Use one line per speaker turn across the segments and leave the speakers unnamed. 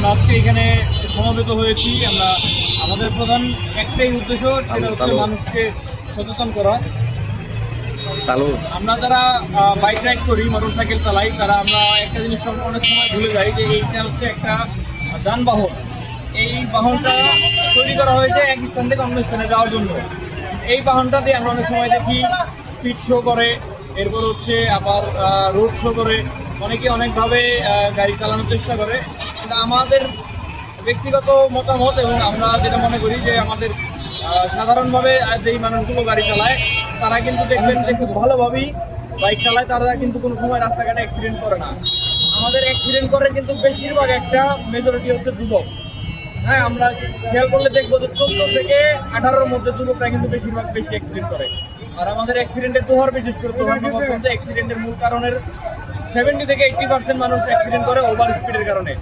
আমরা আজকে এখানে সমবেত হয়েছি। আমরা আমাদের প্রধান একটাই উদ্দেশ্য, সেটা হচ্ছে মানুষকে সচেতন করা। আমরা যারা বাইক রাইড করি, মোটরসাইকেল চালাই, তারা আমরা একটা জিনিস অনেক সময় ভুলে যাই যে এইটা হচ্ছে একটা যানবাহন। এই বাহনটা তৈরি করা হয়েছে এক স্থান থেকে অন্য স্থানে যাওয়ার জন্য। এই বাহনটা দিয়ে আমরা অনেক সময় দেখি স্পিড শো করে, এরপর হচ্ছে আবার রোড শো করে, অনেকে অনেকভাবে গাড়ি চালানোর চেষ্টা করে। কিন্তু আমাদের ব্যক্তিগত মতামত এবং আমরা যেটা মনে করি যে আমাদের সাধারণভাবে যেই মানুষগুলো গাড়ি চালায় তারা কিন্তু দেখবেন যে খুব ভালোভাবেই বাইক চালায়, তারা কিন্তু কোনো সময় রাস্তাঘাটে অ্যাক্সিডেন্ট করে না। আমাদের অ্যাক্সিডেন্ট করে কিন্তু বেশিরভাগ একটা মেজরিটি হচ্ছে যুবক। হ্যাঁ, আমরা খেয়াল করলে দেখবো যে 14 থেকে 18-র মধ্যে যুবকরা কিন্তু বেশিরভাগ বেশি অ্যাক্সিডেন্ট করে। আর আমাদের অ্যাক্সিডেন্টের দোহার, বিশেষ করে দোহার মধ্যে অ্যাক্সিডেন্টের মূল কারণের 70 থেকে 80% মানুষ অ্যাক্সিডেন্ট করে ওভার স্পিডের কারণে।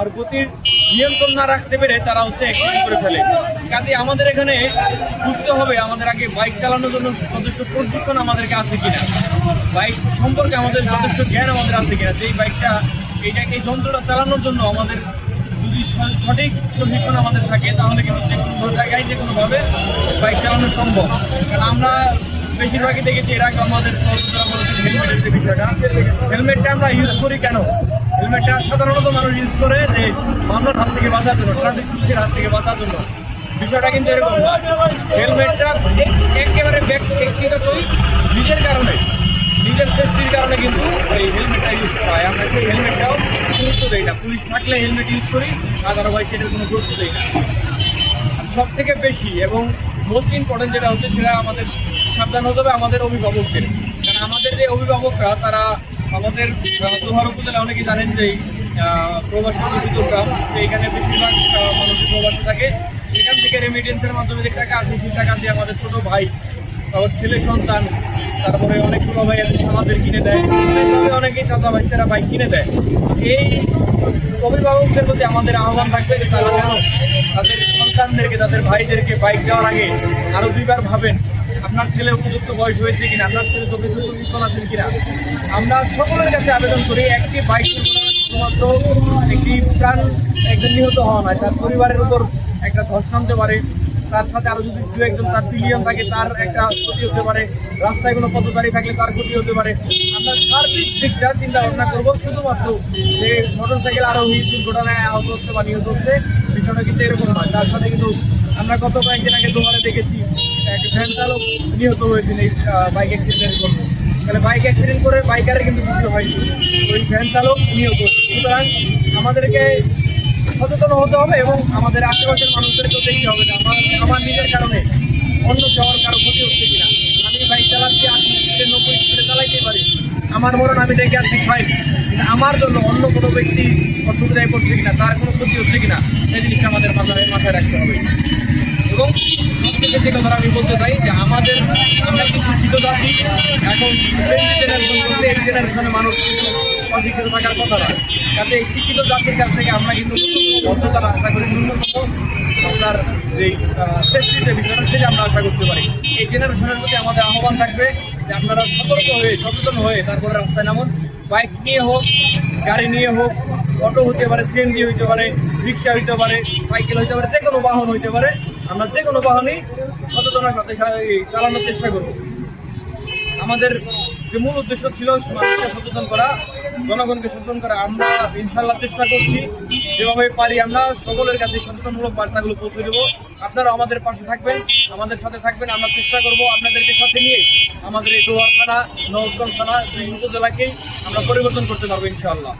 আর গতির নিয়ন্ত্রণ না রাখতে পেরে তারা হচ্ছে অ্যাক্সিডেন্ট করে ফেলে। কাজে আমাদের এখানে বুঝতে হবে আমাদের আগে বাইক চালানোর জন্য যথেষ্ট প্রশিক্ষণ আমাদেরকে আছে কিনা, বাইক সম্পর্কে আমাদের যথেষ্ট জ্ঞান আমাদের আছে কিনা, যেই বাইকটা এই যন্ত্রটা চালানোর জন্য আমাদের যদি সঠিক প্রশিক্ষণ আমাদের থাকে তাহলে কিন্তু যে কোনো জায়গায় যে কোনোভাবে বাইক চালানো সম্ভব। কারণ আমরা বেশিরভাগই দেখেছি এর আগে আমাদের সচেতনতা করেছে হেলমেটের যে বিষয়টা। হেলমেটটা আমরা ইউজ করি কেন? হেলমেটটা সাধারণত মানুষ ইউজ করে যে মামলার হাত থেকে বাঁচার জন্য, ট্রাফিক পুলিশের হাত থেকে বাঁচার জন্য। বিষয়টা কিন্তু এরকম না। হেলমেটটা একেবারে ব্যক্তিগতই নিজের কারণে, নিজের সেফটির কারণে কিন্তু এই হেলমেটটা ইউজ করা হয়। আমরা সেই হেলমেটটাও গুরুত্ব দেই না। পুলিশ থাকলে হেলমেট ইউজ করি, আদারওয়াইজ সেটার কোনো গুরুত্ব দেই না। সব থেকে বেশি এবং মোস্ট ইম্পর্টেন্ট যেটা হচ্ছে সেটা আমাদের সাবধান হতে হবে আমাদের অভিভাবকদের। কারণ আমাদের যে অভিভাবকরা তারা আমাদের দোহার উপজেলা অনেকে জানেন যে প্রবাসী দূষিত গ্রাম, এখানে বেশিরভাগ মানুষ প্রবাসী থাকে। এখান থেকে রেমিটেন্সের মাধ্যমে যে টাকা আসে সেই টাকা দিয়ে আমাদের ছোটো ভাই, তারপর ছেলে সন্তান, তারপরে অনেকগুলো ভাই আমাদের কিনে দেয়, অনেকেই চাচা ভাইরা বাইক কিনে দেয়। এই অভিভাবকদের প্রতি আমাদের আহ্বান থাকবে যে তারা যেন তাদের সন্তানদেরকে, তাদের ভাইদেরকে বাইক দেওয়ার আগে আরও দুইবার ভাবেন আপনার ছেলে উপযুক্ত বয়স হয়েছে কিনা, আপনার ছেলে যথেষ্ট প্রশিক্ষণ আছেন কিনা। আমরা সকলের কাছে আবেদন করি, একটি বাইক শুধুমাত্র একটি প্রাণ একজন নিহত হওয়া নয়, তার পরিবারের উপর একটা ধস নামতে পারে, তার সাথে আরও যদি দু একজন তার পিলিয়ন থাকে তার একটা ক্ষতি হতে পারে, রাস্তায় কোনো পথচারী থাকলে তার ক্ষতি হতে পারে। আমরা সার্বিক দিকটা চিন্তা ভাবনা করবো। শুধুমাত্র যে মোটরসাইকেল আরোহী দুর্ঘটনায় আহত হচ্ছে বা নিহত হচ্ছে বিষয়টা কিন্তু এরকম নয়। তার সাথে কিন্তু আমরা গত কয়েকদিন আগে দোহারে দেখেছি এক ভ্যান চালক নিহত হয়েছেন এই বাইক অ্যাক্সিডেন্টের জন্য। তাহলে বাইক অ্যাক্সিডেন্ট করে বাইকারের কিন্তু কিছু হয়নি, ওই ভ্যান চালক নিহত হয়েছে। সুতরাং আমাদেরকে সচেতন হতে হবে এবং আমাদের আশেপাশের মানুষদেরকেও দেখতে হবে যে আমার নিজের কারণে অন্য শহর কারো ক্ষতি হচ্ছে কিনা। আমি বাইক চালাচ্ছি 80 স্পিডে 90 স্পিডে চালাইতেই পারি, আমার মরণ আমি দেখে আসছি ফাইন, কিন্তু আমার জন্য অন্য কোনো ব্যক্তি অসুবিধায় পড়ছে কিনা, তার কোনো ক্ষতি হচ্ছে কিনা, সেই জিনিসটা আমাদের মাথায় রাখতে হবে। এবং সবথেকে যে কথা আমি বলতে চাই যে আমরা একটি শিক্ষিত জাতি, এখন এই জেনারেশনে মানুষ কিন্তু অশিক্ষিত থাকার কথা না। যাতে এই শিক্ষিত জাতির কাছ থেকে আমরা কিন্তু বদ্ধতা আশা করি, ন্যূনতম আপনার যেই সেফটির যে বিষয়টা সেটা আমরা আশা করতে পারি। এই জেনারেশনের প্রতি আমাদের আহ্বান থাকবে যে আপনারা সতর্ক হয়ে, সচেতন হয়ে তারপরে রাস্তায় নামুন। বাইক নিয়ে হোক, গাড়ি নিয়ে হোক, অটো হতে পারে, সিএনজি হইতে পারে, রিক্সা হইতে পারে, সাইকেল হইতে পারে, যে কোনো বাহন হইতে পারে। আমরা যে কোনো বাহনই সচেতনার সাথে চালানোর চেষ্টা করব। আমাদের যে মূল উদ্দেশ্য ছিল মানুষকে সচেতন করা, জনগণকে সচেতন করা। আমরা ইনশাল্লাহ চেষ্টা করছি যেভাবে পারি আমরা সকলের কাছে সচেতনমূলক বার্তাগুলো পৌঁছে দেবো। আপনারা আমাদের পাশে থাকবেন, আমাদের সাথে থাকবেন। আমরা চেষ্টা করব আপনাদেরকে সাথে নিয়ে আমাদের এই দোহার থানা, নওগাঁ থানা, দুই উপজেলাকেই আমরা পরিবর্তন করতে পারবো ইনশাআল্লাহ।